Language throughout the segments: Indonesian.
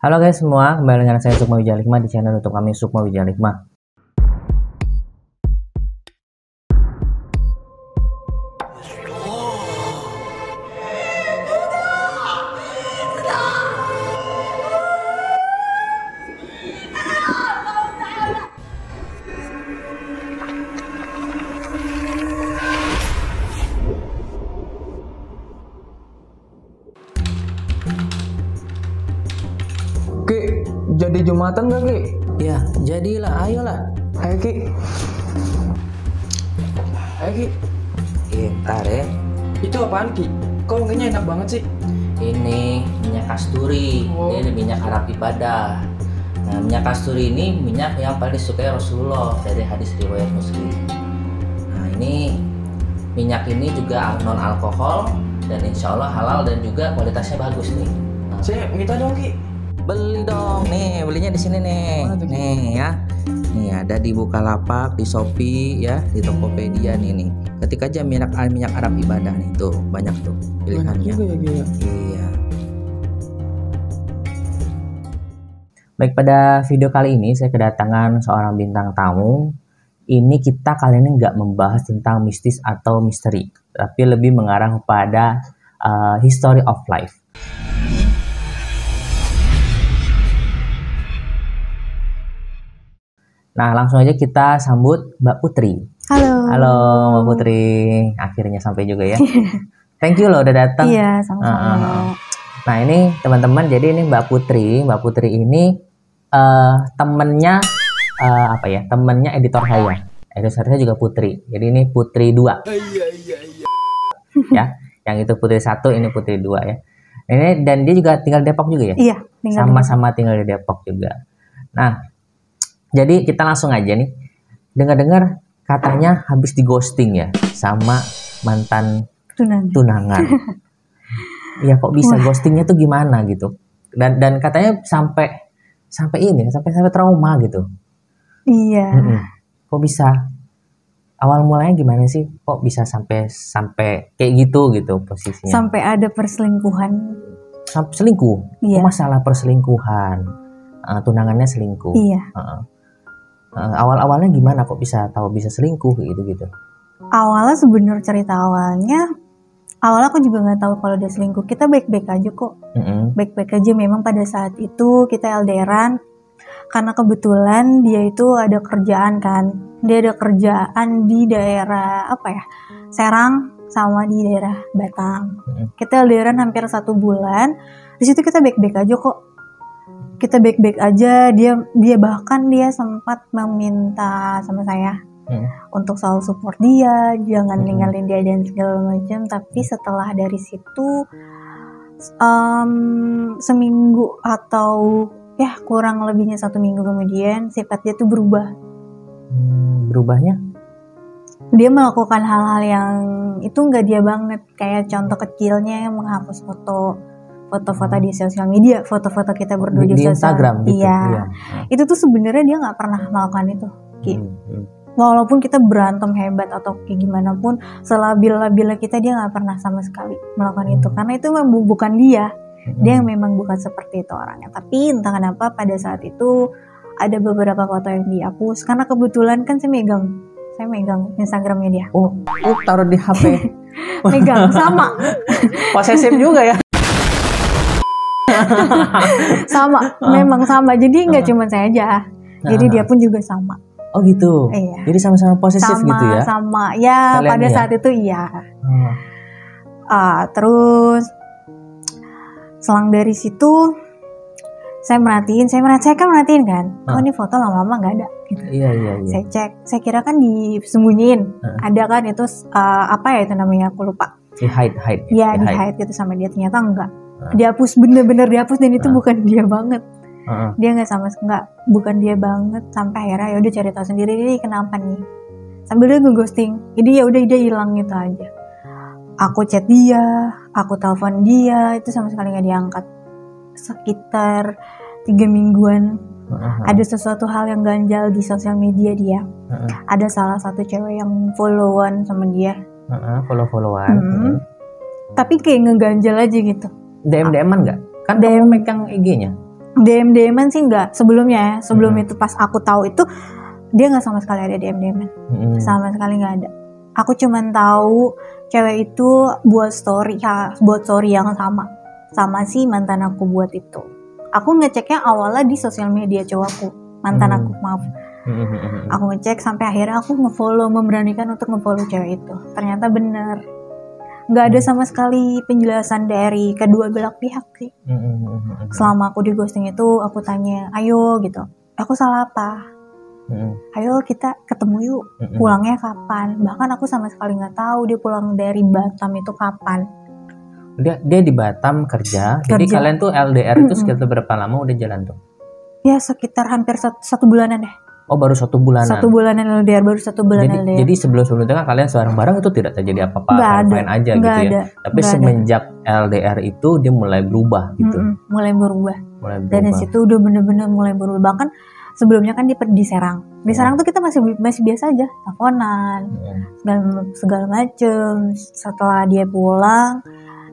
Halo guys semua, kembali dengan saya Sukma Wijalikma di channel YouTube kami Sukma Wijalikma. Ki, jadi Jumatan gak Ki? Ya, jadilah, ayolah. Ayo Ki. Ayo Ki. Ntar ya. Itu apaan Ki? Kok wanginya enak banget sih? Ini minyak kasturi, ini minyak Arab ibadah. Nah, minyak kasturi ini minyak yang paling disukai Rasulullah dari hadis riwayat Muslim. Nah, ini minyak ini juga non alkohol dan insya Allah halal dan juga kualitasnya bagus nih. Nah, Saya minta dong Ki. beli dong nih, belinya di sini nih. Mana tuh, Ki? Nih ya. Nih ada di Bukalapak, di Shopee ya, di Tokopedia nih. Ketik aja minyak Arab ibadah nih tuh, banyak tuh Banyak pilihannya. juga ya Ki ya. Iya. Baik, pada video kali ini saya kedatangan seorang bintang tamu. Ini kita kali ini nggak membahas tentang mistis atau misteri, tapi lebih mengarah kepada history of life. Nah, langsung aja kita sambut Mbak Putri. Halo. Halo Mbak Putri, akhirnya sampai juga ya. Thank you loh udah datang. Iya, sama-sama. Nah ini teman-teman, jadi ini Mbak Putri. Mbak Putri ini temennya apa ya? Temennya editor saya. Editor saya juga Putri. Jadi ini Putri 2. Ya, yang itu Putri 1, ini Putri 2 ya. Ini dan dia juga tinggal di Depok juga ya? Iya, tinggal di Sama-sama tinggal di Depok juga. Nah, jadi kita langsung aja nih. Dengar-dengar katanya habis di ghosting ya sama mantan tunangan. Iya, kok bisa ghostingnya tuh gimana gitu? Dan katanya sampai trauma gitu. Iya. Kok bisa? Awal mulanya gimana sih? Kok bisa sampai kayak gitu posisinya? Sampai ada perselingkuhan. Sampai selingkuh. Iya. Oh, masalah perselingkuhan. Tunangannya selingkuh. Iya. Awal-awalnya gimana kok bisa tahu bisa selingkuh gitu? Awalnya sebenarnya cerita awalnya aku juga nggak tahu kalau dia selingkuh. Kita baik-baik aja kok. Baik-baik aja. Memang pada saat itu kita LDRan karena kebetulan dia itu ada kerjaan kan. Dia ada kerjaan di daerah Serang sama di daerah Batang. Kita LDRan hampir 1 bulan. Di situ kita baik-baik aja kok. Kita baik-baik aja. Dia bahkan sempat meminta sama saya untuk selalu support dia, jangan ninggalin dia dan segala macam. Tapi setelah dari situ seminggu atau kurang lebihnya 1 minggu kemudian sifat dia tuh berubah. Berubahnya? Dia melakukan hal-hal yang itu nggak dia banget. Kayak contoh kecilnya menghapus foto-foto di sosial media, foto-foto kita berdua di Instagram gitu. Iya. Itu tuh sebenarnya dia nggak pernah melakukan itu. Walaupun kita berantem hebat atau kayak gimana pun, selabil-labilnya kita, dia nggak pernah sama sekali melakukan itu. Karena itu memang bukan dia. Dia memang bukan seperti itu orangnya. Tapi entah kenapa pada saat itu ada beberapa foto yang dihapus. Karena kebetulan kan saya megang Instagramnya dia. Oh, taruh di HP. Megang, sama. Posesif juga ya. Sama, memang sama. Jadi nggak cuma saya aja. Jadi dia pun juga sama. Oh gitu. Iya. Jadi sama-sama posesif gitu ya? Sama. Ya, kalian pada ya? saat itu iya. Terus selang dari situ saya kan merhatiin kan. Oh, ini foto lama-lama nggak ada. Gitu. Iya. Saya cek. Saya kira kan disembunyiin. Ada kan itu apa ya itu namanya, aku lupa. Di hide. Iya, di hide gitu sama dia. Ternyata enggak. Dihapus, bener-bener dihapus, dan itu bukan dia banget. Dia bukan dia banget. Sampai akhirnya ya udah cari tahu sendiri ini kenapa nih. Sambil dia ngeghosting. Jadi ya udah dia hilang gitu aja. Aku chat dia, aku telepon dia, itu sama sekali nggak diangkat. Sekitar 3 mingguan. Ada sesuatu hal yang ganjal di sosial media dia. Ada salah satu cewek yang followan sama dia. Follow-followan. Tapi kayak ngeganjal aja gitu. DM-an nggak? Kan kamu megang IG-nya. DM-an sih enggak sebelumnya ya. Sebelum itu pas aku tahu itu dia nggak sama sekali ada DM-an. Sama sekali nggak ada. Aku cuman tahu cewek itu buat story yang sama si mantan aku buat itu. Aku ngeceknya awalnya di sosial media cowokku, mantan aku, maaf. Aku ngecek sampai akhirnya aku memberanikan untuk ngefollow cewek itu. Ternyata bener, nggak ada sama sekali penjelasan dari kedua belah pihak sih. Selama aku di ghosting itu, aku tanya, ayo gitu, aku salah apa? Ayo kita ketemu yuk, pulangnya kapan? Bahkan aku sama sekali nggak tahu dia pulang dari Batam itu kapan. Dia di Batam kerja. Jadi kalian tuh LDR itu sekitar berapa lama udah jalan tuh? Ya sekitar hampir satu bulanan deh. Oh baru 1 bulanan. 1 bulanan LDR, baru 1 bulan LDR. Jadi sebelum-sebelumnya kan kalian bareng-bareng itu tidak terjadi apa-apa, fine aja gitu ya. Tapi semenjak LDR itu dia mulai berubah gitu. Mulai berubah. Dan di situ udah bener-bener mulai berubah. Bahkan sebelumnya kan di Serang. Di Serang tuh kita masih biasa aja, teleponan, segala macem. Setelah dia pulang,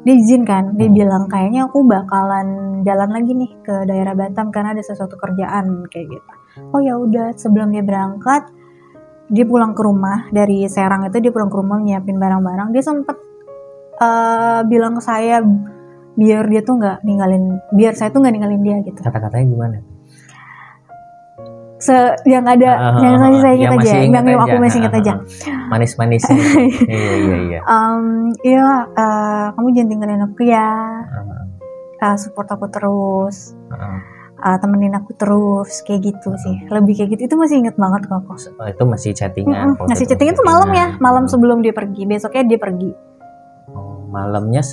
dia izin kan, dia bilang kayaknya aku bakalan jalan lagi nih ke daerah Batam karena ada sesuatu kerjaan kayak gitu. Oh ya udah, sebelum dia berangkat, dia pulang ke rumah dari Serang itu, dia pulang ke rumah nyiapin barang-barang. Dia sempet bilang ke saya biar saya tuh nggak ninggalin dia gitu. Kata-katanya gimana? Yang ada yang saya ingat aja, yang aku masih ingat aja. Manis-manisnya. Iya. Kamu jangan tinggalin aku ya. Support aku terus. Temenin aku terus kayak gitu sih. Lebih kayak gitu, itu masih inget banget kok. Itu masih chattingan. Masih chattingan tuh malam ya, malam sebelum dia pergi. Besoknya dia pergi. Malamnya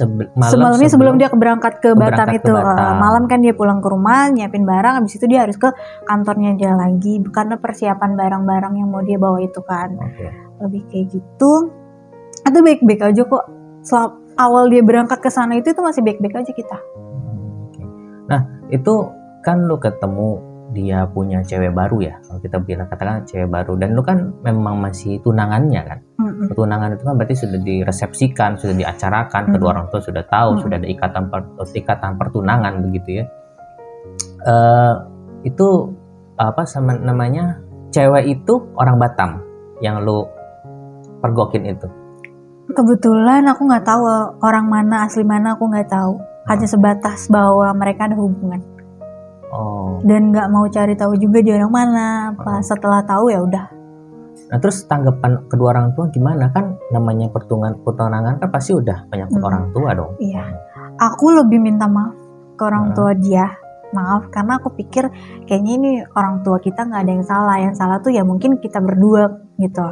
sebelum dia berangkat ke Batam itu. Malam kan dia pulang ke rumah, nyiapin barang, habis itu dia harus ke kantornya dia lagi karena persiapan barang-barang yang mau dia bawa itu kan. Lebih kayak gitu. Itu baik-baik aja kok. Awal dia berangkat ke sana itu masih baik-baik aja kita. Nah, itu kan lu ketemu dia punya cewek baru ya, kalau kita bilang katakan cewek baru, dan lu kan memang masih tunangannya kan. Tunangan itu kan berarti sudah diresepsikan, sudah diacarakan, kedua orang tua sudah tahu, sudah ada ikatan pertunangan begitu ya. Itu apa sama namanya, cewek itu orang Batam yang lu pergokin itu? Kebetulan aku nggak tahu orang mana, asli mana aku nggak tahu. Hanya sebatas bahwa mereka ada hubungan. Dan nggak mau cari tahu juga dia orang mana. Setelah tahu ya udah. Nah terus tanggapan kedua orang tua gimana? Kan namanya pertunangan kan pasti udah menyangkut orang tua dong. Iya. Aku lebih minta maaf ke orang tua dia. Maaf karena aku pikir kayaknya ini orang tua kita nggak ada yang salah. Yang salah tuh ya mungkin kita berdua gitu.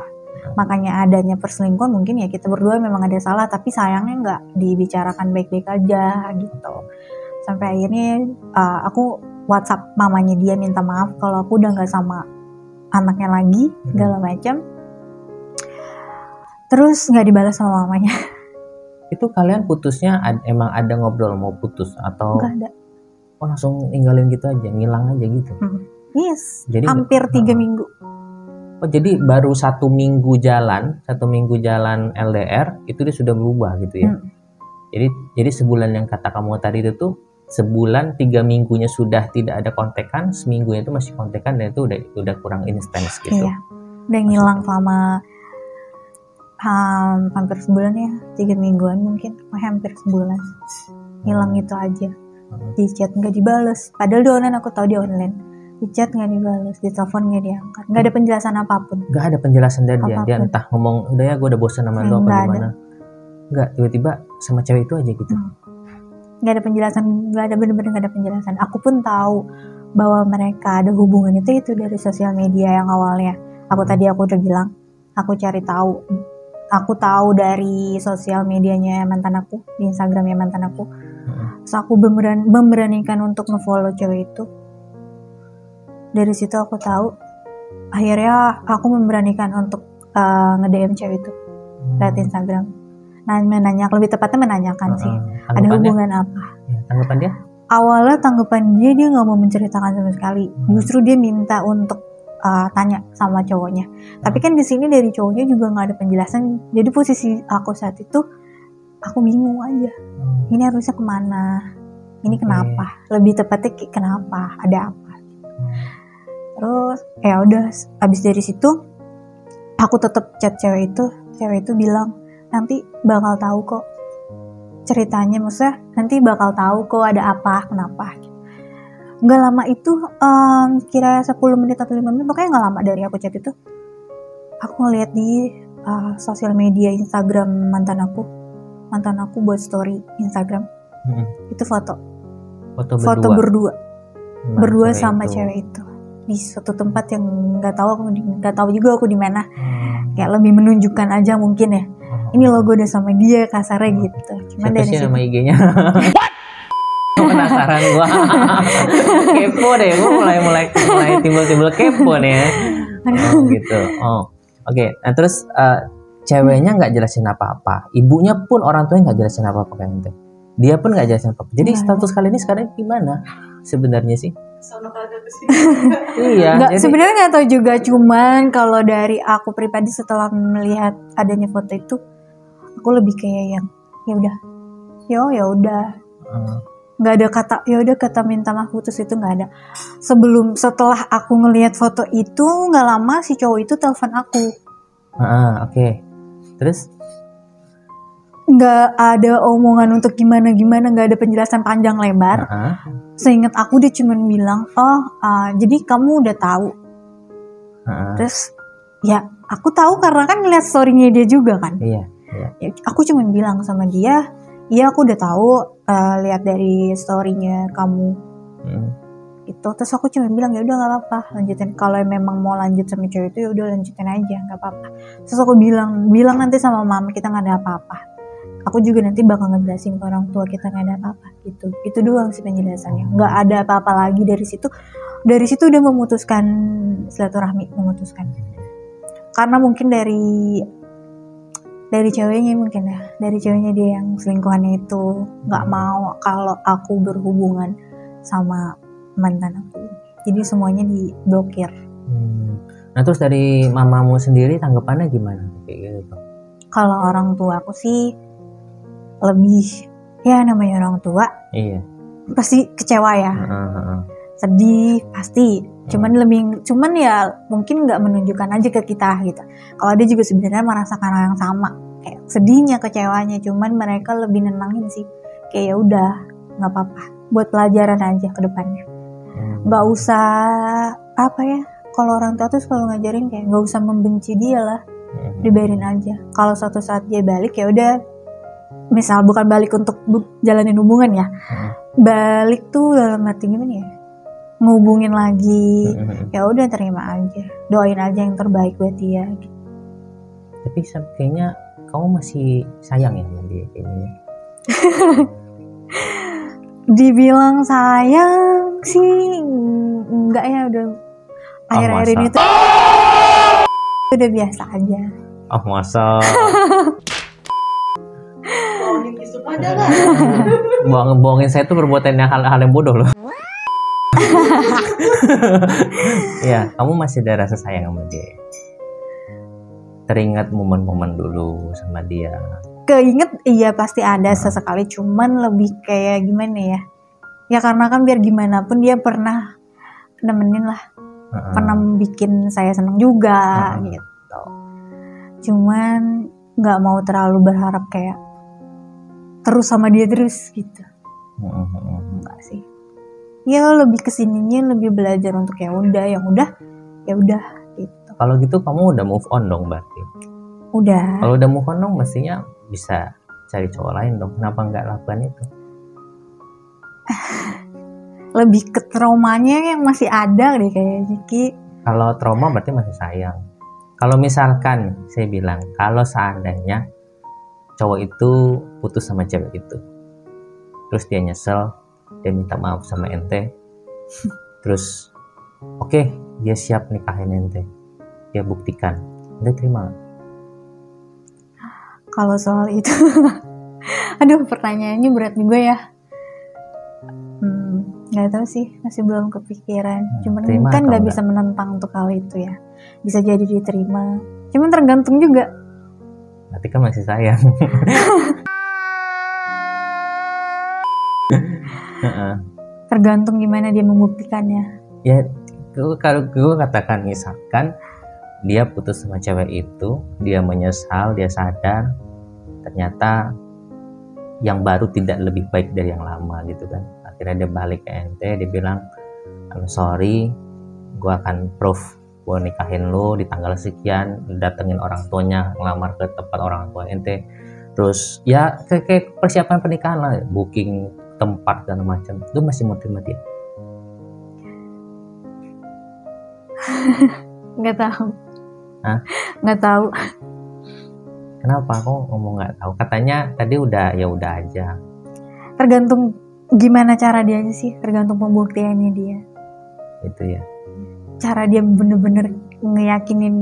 Makanya adanya perselingkuhan mungkin ya kita berdua memang ada salah, tapi sayangnya nggak dibicarakan baik-baik aja gitu. Sampai akhirnya aku WhatsApp mamanya dia minta maaf kalau aku udah nggak sama anaknya lagi segala macam. Terus nggak dibalas sama mamanya. Itu kalian putusnya emang ada ngobrol mau putus atau? Nggak ada. Oh langsung ninggalin gitu aja, ngilang aja gitu. Yes. Jadi hampir 3 minggu. Oh jadi baru 1 minggu jalan LDR itu dia sudah berubah gitu ya. Jadi sebulan yang kata kamu tadi itu tuh sebulan 3 minggunya sudah tidak ada kontekan, seminggunya itu masih kontekan dan itu udah kurang intens gitu. Iya. Udah ngilang selama hampir sebulan ya, 3 mingguan mungkin, hampir sebulan. Hilang itu aja. Di chat nggak dibales. Padahal di online aku tahu dia online. Di chat nggak dibales, di telepon nggak diangkat, nggak ada penjelasan apapun. Nggak ada penjelasan dari dia entah ngomong udah ya gue udah bosan sama lo apa gimana. Nggak, tiba-tiba sama cewek itu aja gitu. Nggak ada penjelasan, nggak ada, bener-bener nggak ada penjelasan. Aku pun tahu bahwa mereka ada hubungan itu dari sosial media yang awalnya. Aku udah bilang, aku cari tahu. Aku tahu dari sosial medianya mantan aku, di Instagramnya mantan aku. Terus aku memberanikan untuk ngefollow cewek itu. Dari situ aku tahu, akhirnya aku memberanikan untuk nge-DM cewek itu lewat Instagram. Lebih tepatnya menanyakan sih, ada hubungan apa. Tanggapan dia? Awalnya tanggapan dia nggak mau menceritakan sama sekali. Justru dia minta untuk tanya sama cowoknya. Tapi kan di sini dari cowoknya juga nggak ada penjelasan. Jadi posisi aku saat itu, aku bingung aja. Ini harusnya kemana? ini kenapa, lebih tepatnya kayak kenapa, ada apa. Terus ya udah, abis dari situ aku tetap chat cewek itu bilang nanti bakal tahu kok ceritanya, maksudnya nanti bakal tahu kok ada apa, kenapa. Nggak lama itu, kira 10 menit atau 5 menit, pokoknya nggak lama dari aku chat itu, aku ngeliat di sosial media Instagram mantan aku buat story Instagram. Itu foto berdua sama cewek itu di suatu tempat yang nggak tahu juga aku di mana. Kayak lebih menunjukkan aja mungkin ya, ini logo udah sama dia kasarnya gitu. Cuman siapa dari sih situ, nama IG-nya? Penasaran gua. Kepo deh, gua mulai timbul kepo nih ya. Gitu. Oke. Nah terus ceweknya nggak jelasin apa-apa, ibunya pun orang tuanya nggak jelasin apa-apa kan ente. Dia pun nggak jelasin apa-apa. Jadi status kalian ini sekarang gimana sebenarnya sih? Iya. Nggak, sebenarnya nggak tahu juga. Cuman kalau dari aku pribadi setelah melihat adanya foto itu, aku lebih kayak yang ya udah. Nggak ada kata ya udah, kata minta maaf putus itu nggak ada. Setelah aku ngelihat foto itu nggak lama si cowok itu telepon aku. Oke. Terus nggak ada omongan untuk gimana, nggak ada penjelasan panjang lebar. Seingat aku dia cuma bilang jadi kamu udah tahu. Terus ya aku tahu karena kan ngeliat storynya dia juga kan. Iya. Ya, aku cuma bilang sama dia, iya aku udah tahu, lihat dari storynya kamu. Itu terus aku cuma bilang ya udah nggak apa-apa, lanjutin. Kalau memang mau lanjut sama cewek itu ya udah lanjutin aja, nggak apa-apa. Terus aku bilang nanti sama mama kita nggak ada apa-apa. Aku juga nanti bakal ngejelasin ke orang tua kita nggak ada apa-apa gitu. Itu doang sih penjelasannya. Nggak ada apa-apa lagi dari situ. Dari situ udah memutuskan silaturahmi, karena mungkin dari ceweknya mungkin ya, dari ceweknya dia yang selingkuhannya itu nggak mau kalau aku berhubungan sama mantan aku, jadi semuanya diblokir. Nah terus dari mamamu sendiri tanggapannya gimana kayak gitu? Kalau orang tua aku sih lebih, ya namanya orang tua, iya pasti kecewa ya, sedih pasti. Cuman ya mungkin nggak menunjukkan aja ke kita gitu. Kalau dia juga sebenarnya merasakan hal yang sama, kayak sedihnya, kecewanya. Cuman mereka lebih nenangin sih, kayak ya udah nggak apa-apa, buat pelajaran aja ke depannya. Nggak usah apa ya, kalau orang tua tuh selalu ngajarin kayak nggak usah membenci dia lah, dibiarin aja. Kalau suatu saat dia balik ya udah, misal bukan balik untuk jalanin hubungan ya, balik tuh dalam arti gimana ya, ngehubungin lagi, ya udah terima aja, doain aja yang terbaik buat dia gitu. Tapi kayaknya kamu masih sayang ya sama dia kayaknya. Dibilang sayang sih enggak ya, udah akhir-akhir ini tuh udah biasa aja. Masa bohongin saya tuh perbuatan hal-hal yang bodoh loh. Ya, kamu masih ada rasa sayang sama dia. Teringat momen-momen dulu sama dia. Keinget iya pasti ada sesekali, cuman lebih kayak gimana ya? Ya karena kan biar gimana pun dia pernah nemenin lah. Pernah bikin saya seneng juga gitu. Cuman nggak mau terlalu berharap kayak terus sama dia terus gitu. Enggak sih. Ya lebih kesininya lebih belajar untuk ya udah gitu. Kalau gitu kamu udah move on dong berarti. Udah. Kalau udah move on dong mestinya bisa cari cowok lain dong. Kenapa nggak lakukan itu? Lebih ke traumanya yang masih ada deh kayaknya Ki. Kalau trauma berarti masih sayang. Kalau misalkan saya bilang kalau seandainya cowok itu putus sama cewek itu, terus dia nyesel, dia minta maaf sama ente, terus oke, dia siap nikahin ente, dia buktikan, ente terima? Kalau soal itu aduh pertanyaannya berat juga ya. Nggak tahu sih, masih belum kepikiran. Cuman kan nggak bisa menentang untuk hal itu ya, bisa jadi diterima, cuman tergantung juga. Berarti kan masih sayang. Tergantung gimana dia membuktikannya. Ya, kalau gue katakan misalkan dia putus sama cewek itu, dia menyesal, dia sadar ternyata yang baru tidak lebih baik dari yang lama gitu kan. Akhirnya dia balik ke ente, dia bilang I'm sorry, gue akan proof gue nikahin lo di tanggal sekian, datengin orang tuanya, ngelamar ke tempat orang tua ente, terus ya kayak persiapan pernikahan lah, booking tempat dan macam. Lu masih mau terima dia? Nggak tahu. Hah? Nggak tahu. Kenapa kok ngomong nggak tahu? Katanya tadi udah, ya udah aja. Tergantung gimana cara dia aja sih, tergantung pembuktiannya dia. Itu ya. Cara dia bener-bener ngeyakinin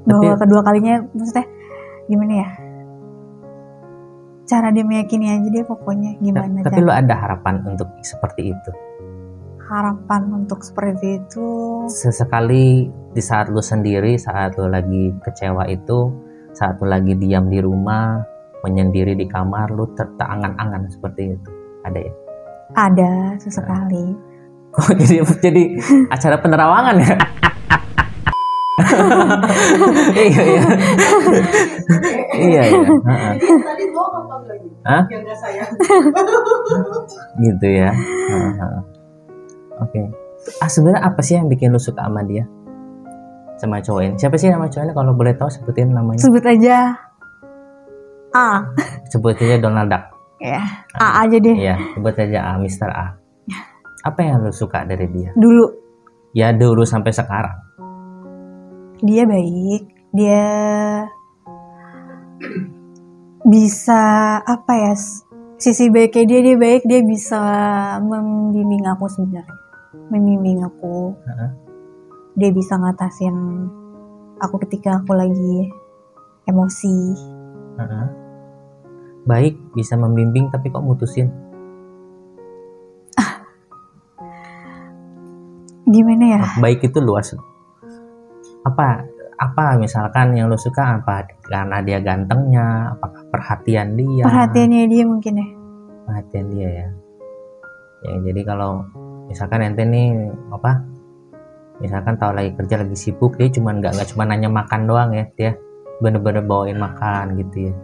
bahwa kedua kalinya, maksudnya gimana ya? Cara dia meyakini aja dia pokoknya gimana. Tapi lu ada harapan untuk seperti itu? Harapan untuk seperti itu? Sesekali di saat lu sendiri, saat lu lagi kecewa itu, saat lu lagi diam di rumah, menyendiri di kamar, lu terangan-angan seperti itu, ada ya? Ada sesekali. Kok jadi acara penerawangan ya? Iya iya. Iya iya. Tadi bohong apa lagi? Hah? Yang nggak sayang. Gitu ya. Oke. Sebenarnya apa sih yang bikin lu suka sama dia? Sama cowok ini? Siapa sih nama cowoknya, kalau boleh tahu sebutin namanya? Sebut aja A. Sebut aja Donald Duck. Ya, A aja deh. Iya, sebut aja A, Mr. A. Apa yang lu suka dari dia? Dulu Ya dulu sampai sekarang. dia baik, dia bisa apa ya, sisi baiknya dia baik, dia bisa membimbing aku sebenarnya, membimbing aku. Dia bisa ngatasin aku ketika aku lagi emosi. Baik, bisa membimbing, tapi kok mutusin? Gimana ya? Baik itu luas. Apa misalkan yang lo suka, apa karena dia gantengnya, apakah perhatian dia? Perhatiannya dia mungkin ya. Perhatian dia ya. Ya jadi kalau misalkan ente nih apa? Misalkan tahu lagi kerja, lagi sibuk, dia nggak cuma nanya makan doang ya, dia bener-bener bawain makan gitu ya.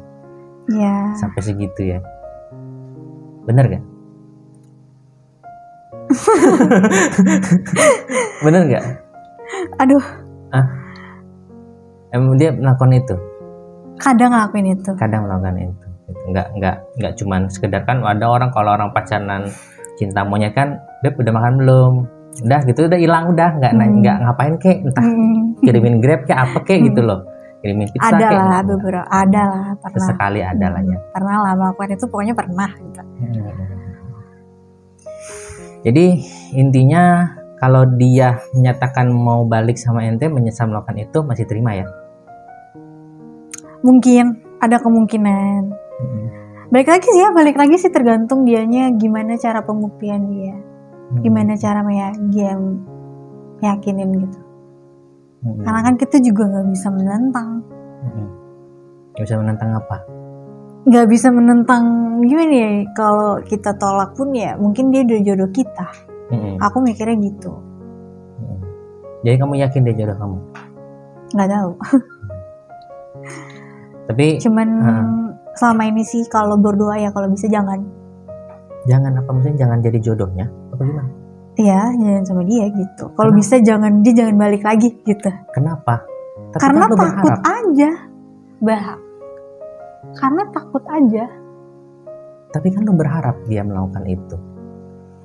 Ya. Sampai segitu ya. Bener gak? Bener gak? Aduh. Emang dia melakukan itu? Kadang ngelakuin itu. Kadang melakukan itu. Nggak cuman sekedar, kan ada orang kalau orang pacaran cinta monyet kan, Beb udah makan belum? Udah gitu, udah hilang, udah nggak ngapain kek, entah kirimin Grab kek apa kek gitu loh, kirimin pizza ada kek. Lah beberapa, ada lah pernah. Sesekali ada lah ya. Pernah lah melakukan itu, pokoknya pernah gitu. Jadi intinya kalau dia menyatakan mau balik sama ente, menyesal melakukan itu, masih terima ya? Mungkin ada kemungkinan. Balik lagi sih tergantung dianya gimana cara pembuktian dia, gimana cara dia yakinin gitu. Karena kan kita juga nggak bisa menentang. Nggak bisa menentang apa? Nggak bisa menentang gimana ya, kalau kita tolak pun ya mungkin dia udah jodoh kita. Aku mikirnya gitu. Jadi kamu yakin dia jodoh kamu? Nggak tahu. Tapi cuman selama ini sih kalau berdoa ya kalau bisa jangan apa, maksudnya jangan jadi jodohnya apa gimana? Iya, jangan sama dia gitu. Kalau bisa dia jangan balik lagi gitu. Kenapa? Tapi karena kan takut aja, karena takut aja. Tapi kan lu berharap dia melakukan itu,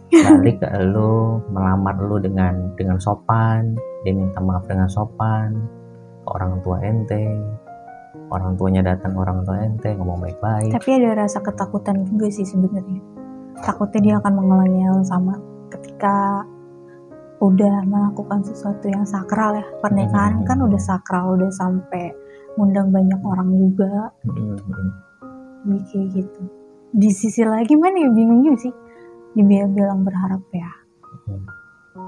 balik ke lu, melamar lu dengan sopan, dia minta maaf dengan sopan ke orang tua ente, orang tuanya datang, orang tua ente ngomong baik-baik. Tapi ada rasa ketakutan juga sih sebenarnya. Takutnya dia akan mengulangi hal sama ketika udah melakukan sesuatu yang sakral ya. Pernikahan kan udah sakral, udah sampai ngundang banyak orang juga. Jadi kayak gitu. Di sisi lagi mana ya, bingung juga sih. Dia bilang berharap ya.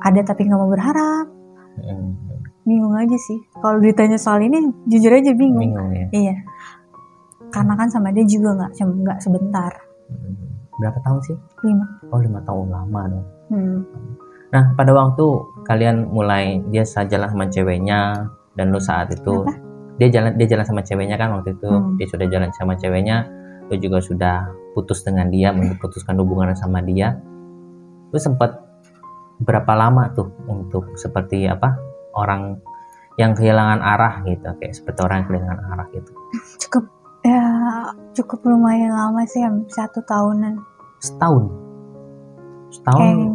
Ada tapi nggak mau berharap. Bingung aja sih. Kalau ditanya soal ini jujur aja bingung. Bingung ya? Iya. Karena kan sama dia juga nggak sebentar. berapa tahun sih? 5. Oh 5 tahun, lama dong. Nah pada waktu kalian mulai dia jalan sama ceweknya dan lu saat itu Apa? dia jalan sama ceweknya kan waktu itu dia sudah jalan sama ceweknya, lu juga sudah putus dengan dia, memutuskan hubungan sama dia. Lu sempat berapa lama tuh untuk seperti apa orang yang kehilangan arah gitu, kayak seperti orang yang kehilangan arah gitu? Cukup lumayan lama sih, 1 tahunan. Setahun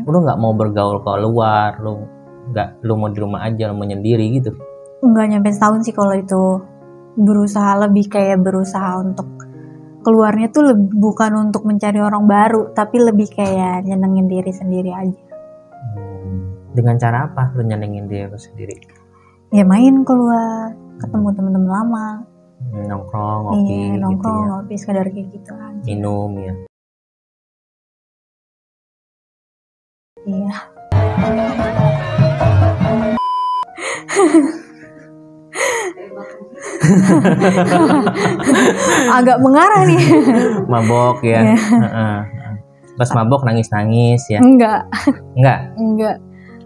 lu nggak mau bergaul keluar, lu mau di rumah aja, lu mau nyendiri gitu? Nggak nyampe setahun sih kalau itu. Lebih kayak berusaha untuk keluarnya tuh bukan untuk mencari orang baru, tapi lebih kayak nyenengin diri sendiri aja. Dengan cara apa lu nyenengin diri sendiri? Ya main keluar, ketemu teman-teman lama, nongkrong, ngopi, gitu ya. Ngopi sekedar kayak gitu aja. Minum ya. Iya. Agak mengarah nih. Mabok ya. Pas mabok nangis-nangis ya? Enggak.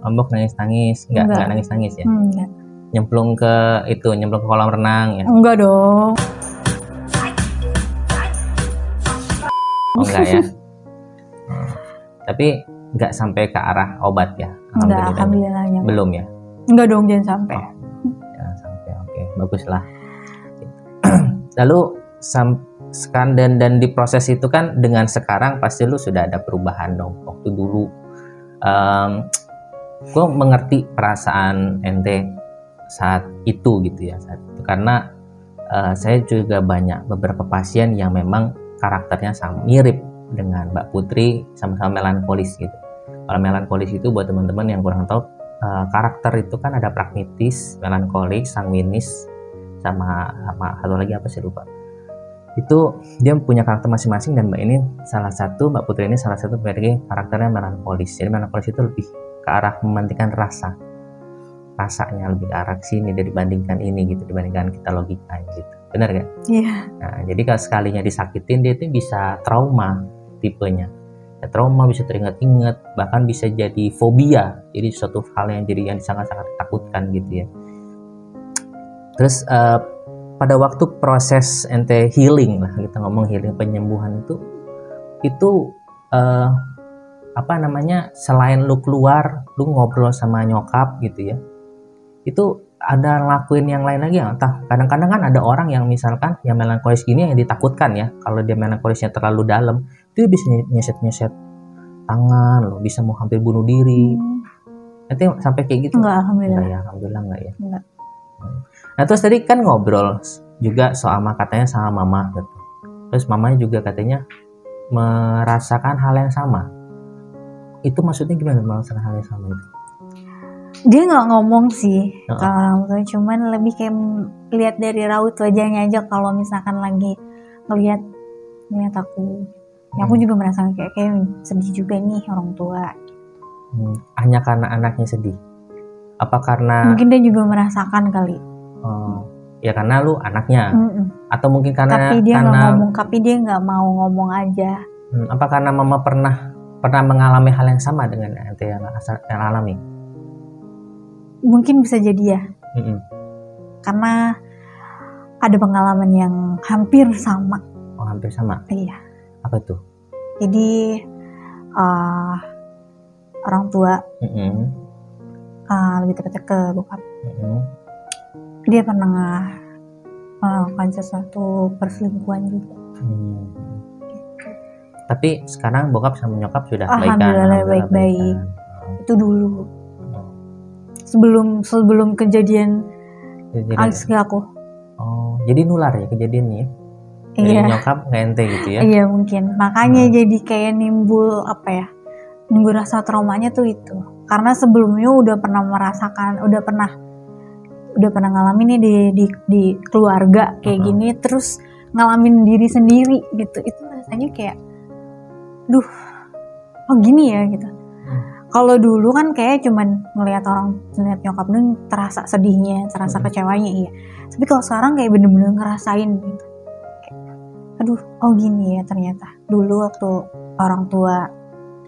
Mabok nangis-nangis, enggak nangis-nangis ya? Enggak. Nyemplung ke kolam renang ya? Enggak dong. Oh enggak ya? Tapi enggak sampai ke arah obat ya? Enggak, alhamdulillahnya. Belum ya? Enggak dong, jangan sampai. Jangan sampai, oke, baguslah. Lalu dan di proses itu kan dengan sekarang pasti lu sudah ada perubahan dong. Waktu dulu gue mengerti perasaan ente saat itu gitu ya, karena saya juga beberapa pasien yang memang karakternya sama mirip dengan Mbak Putri, sama-sama melankolis gitu. Kalau melankolis itu buat teman-teman yang kurang tahu, karakter itu kan ada pragmatis, melankolik, sanguinis, sama satu lagi apa sih lupa. Itu dia punya karakter masing-masing, dan Mbak Putri ini salah satu memiliki karakternya melankolis. Jadi melankolis itu lebih ke arah mementingkan rasanya lebih ke arah sini dibandingkan ini gitu, dibandingkan kita logika gitu. Benar kan? Iya. Nah, jadi kalau sekalinya disakitin dia itu bisa trauma tipenya. Ya, trauma bisa teringat-ingat, bahkan bisa jadi fobia. Jadi suatu hal yang sangat-sangat ditakutkan gitu ya. Terus pada waktu proses ente healing lah, kita ngomong healing, penyembuhan itu selain lu keluar, lu ngobrol sama nyokap gitu ya, itu ada lakuin yang lain lagi ya? Entah, kadang-kadang kan ada orang yang misalkan yang melankolis gini yang ditakutkan ya, kalau dia melankolisnya terlalu dalam, dia bisa nyeset tangan loh, bisa mau hampir bunuh diri. Nanti sampai kayak gitu? Enggak, alhamdulillah. Ya, alhamdulillah enggak ya. Enggak. Nah terus tadi kan ngobrol juga soal katanya sama mama gitu. Terus mamanya juga katanya merasakan hal yang sama. Itu maksudnya gimana merasakan hal yang sama itu? Dia nggak ngomong sih kalau orang tua, cuman lebih kayak lihat dari raut wajahnya aja kalau misalkan lagi ngelihat aku. Ya aku juga merasakan kayak sedih juga nih orang tua. Hanya karena anaknya sedih? Apa karena mungkin dia juga merasakan kali? Ya karena lu anaknya. Atau mungkin karena tapi dia nggak ngomong, tapi dia nggak mau ngomong aja. Apa karena mama pernah mengalami hal yang sama dengan ente yang alami? Mungkin bisa jadi ya. Karena ada pengalaman yang hampir sama. Oh, hampir sama? Iya. Apa tuh? Jadi orang tua, lebih tepatnya ke bokap, dia pernah melakukan sesuatu perselingkuhan juga. Tapi sekarang bokap sama nyokap sudah alhamdulillah baik-baik. Itu dulu sebelum kejadian Alex ke aku. Oh, jadi nular ya kejadiannya? Dari nyokap ke ente gitu ya? Iya mungkin, makanya jadi kayak nimbul rasa traumanya tuh itu. Karena sebelumnya udah pernah merasakan, udah pernah ngalamin nih di keluarga kayak gini, terus ngalamin diri sendiri gitu. Itu rasanya kayak gini ya gitu. Kalau dulu kan kayak cuman ngelihat nyokap nih terasa sedihnya, terasa kecewanya, iya. Tapi kalau sekarang kayak bener-bener ngerasain gitu. Kayak, gini ya ternyata. Dulu waktu orang tua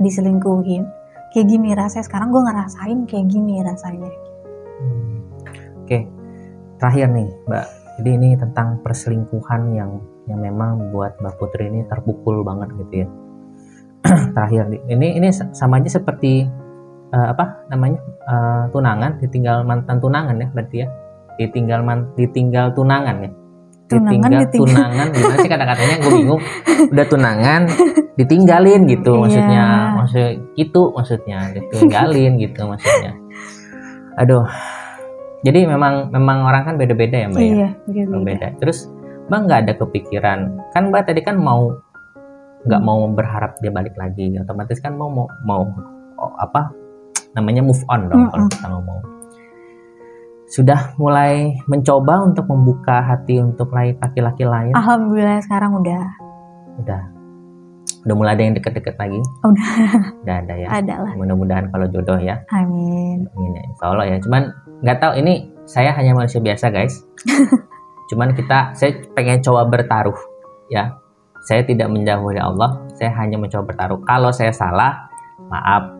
diselingkuhin. Kayak gini rasanya, sekarang gue ngerasain kayak gini rasanya. Oke, terakhir nih Mbak, jadi ini tentang perselingkuhan yang memang buat Mbak Putri ini terpukul banget gitu ya. Terakhir ini sama aja seperti tunangan, ditinggal mantan tunangan ya berarti ya, ditinggal tunangan ya, ditinggal tunangan gimana sih kata-katanya, gue bingung. Udah tunangan ditinggalin gitu maksudnya ditinggalin gitu maksudnya. Aduh, jadi memang orang kan beda-beda ya Mbak ya, beda. Terus Mbak nggak ada kepikiran, kan Mbak tadi kan nggak mau berharap dia balik lagi, otomatis kan mau move on dong. Kalau kita ngomong, sudah mulai mencoba untuk membuka hati untuk laki-laki lain? Alhamdulillah sekarang udah mulai ada yang deket-deket lagi. Udah ada ya. Ada lah. Mudah-mudahan kalau jodoh ya. Amin. Amin ya, insya Allah ya. Cuman nggak tahu, ini saya hanya manusia biasa guys. Cuman saya pengen coba bertaruh ya. Saya tidak menjauhi Allah, saya hanya mencoba bertaruh. Kalau saya salah, maaf,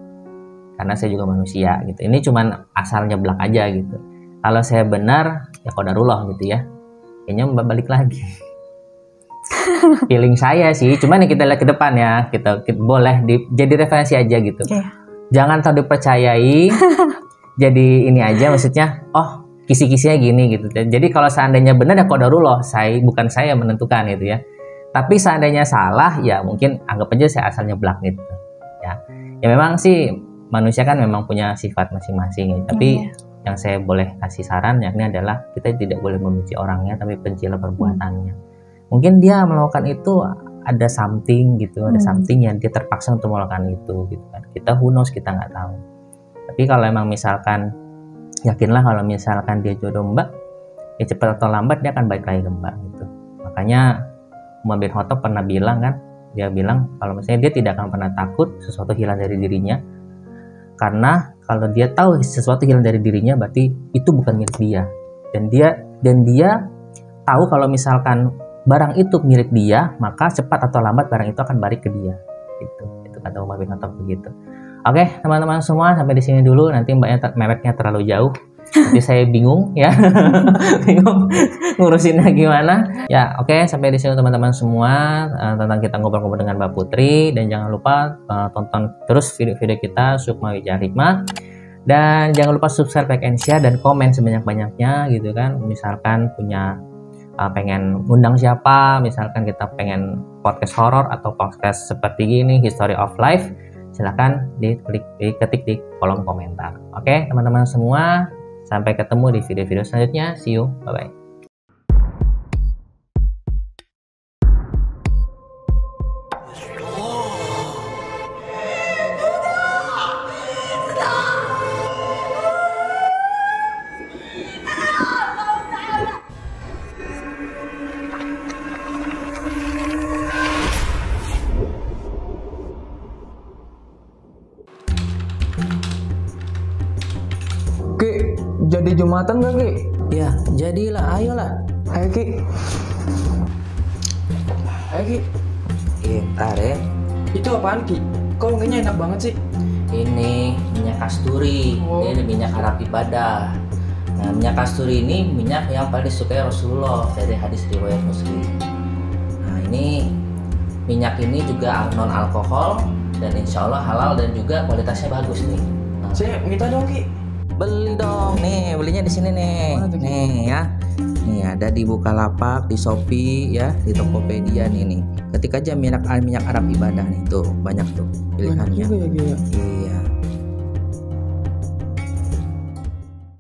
karena saya juga manusia gitu. Ini cuman asal nyeblak aja gitu. Kalau saya benar, ya qadarullah gitu ya. Kayaknya Mbak balik lagi. Feeling saya sih, cuman kita lihat ke depan ya. Kita boleh jadi referensi aja gitu. Jangan terlalu dipercayai. Jadi ini aja, maksudnya, oh kisi-kisinya gini gitu. Jadi kalau seandainya benar ya qadarullah, bukan saya menentukan gitu ya. Tapi seandainya salah, ya mungkin anggap aja saya asal nyeblak gitu ya. Ya memang sih manusia kan memang punya sifat masing-masing gitu. Tapi yang saya boleh kasih saran yakni adalah kita tidak boleh membenci orangnya, tapi bencilah perbuatannya. Mungkin dia melakukan itu ada something gitu, ada something yang dia terpaksa untuk melakukan itu gitu kan. Kita who knows, kita nggak tahu. Tapi kalau emang misalkan, yakinlah kalau misalkan dia jodoh Mbak, ya cepat atau lambat dia akan balik lagi ke Mbak gitu. Makanya Umar bin Khattab pernah bilang kan, dia bilang kalau misalnya dia tidak akan pernah takut sesuatu hilang dari dirinya, karena kalau dia tahu sesuatu hilang dari dirinya berarti itu bukan milik dia, dan dia tahu kalau misalkan barang itu milik dia, maka cepat atau lambat barang itu akan balik ke dia gitu. Itu kata Umar bin Khattab begitu. Oke teman-teman semua, sampai di sini dulu, nanti Mbaknya mereknya terlalu jauh. Nanti saya bingung ya, bingung ngurusinnya gimana. Ya oke, sampai di sini teman-teman semua tentang kita ngobrol-ngobrol dengan Mbak Putri. Dan jangan lupa tonton terus video-video kita Sukma Wijaya Hikmah. Dan jangan lupa subscribe, like, and share, dan komen sebanyak-banyaknya gitu kan. Misalkan punya pengen undang siapa, misalkan kita pengen podcast horor atau podcast seperti gini, History of Life, silahkan diketik di kolom komentar. Oke teman-teman semua, sampai ketemu di video-video selanjutnya. See you, bye-bye. Ki, jadi Jumatan gak Ki? Ya, jadilah, ayolah. Ayo Ki. Ayo Ki. Ntar ya. Itu apaan Ki? Kok wanginya enak banget sih? Ini minyak kasturi, ini minyak Arab ibadah. Nah, minyak kasturi ini minyak yang paling disukai Rasulullah dari hadis riwayat Muslim. Nah, ini minyak ini juga non alkohol dan insya Allah halal dan juga kualitasnya bagus nih. Nah, Saya minta dong Ki. beli dong, nih belinya di sini nih. Nih ya, nih ada di Bukalapak, di Shopee ya, di Tokopedia nih. Ketik aja minyak Arab ibadah nih, tuh banyak tuh pilihannya. Banyak juga ya, Ki. Iya.